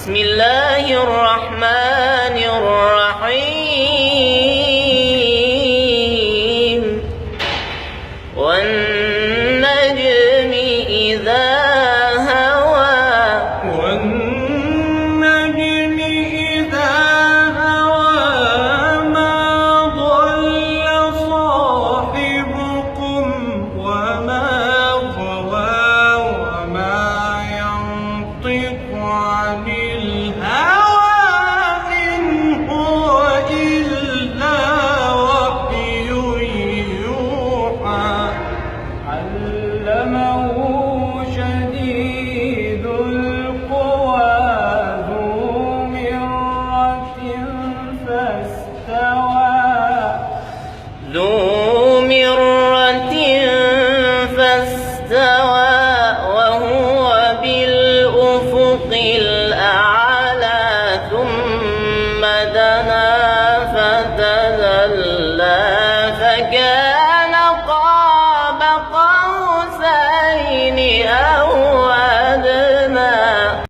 بسم الله الرحمن الرحيم والنجم إذا هوى والنجم إذا هوى ما ضل صاحبكم وما غوى وما ينطق عن الهوى إن هو إلا وحي يوحى علمه شديد القوى ذو مرة فاستوى وهو بالأفق الأعلى ثم دنا فتدلى فكان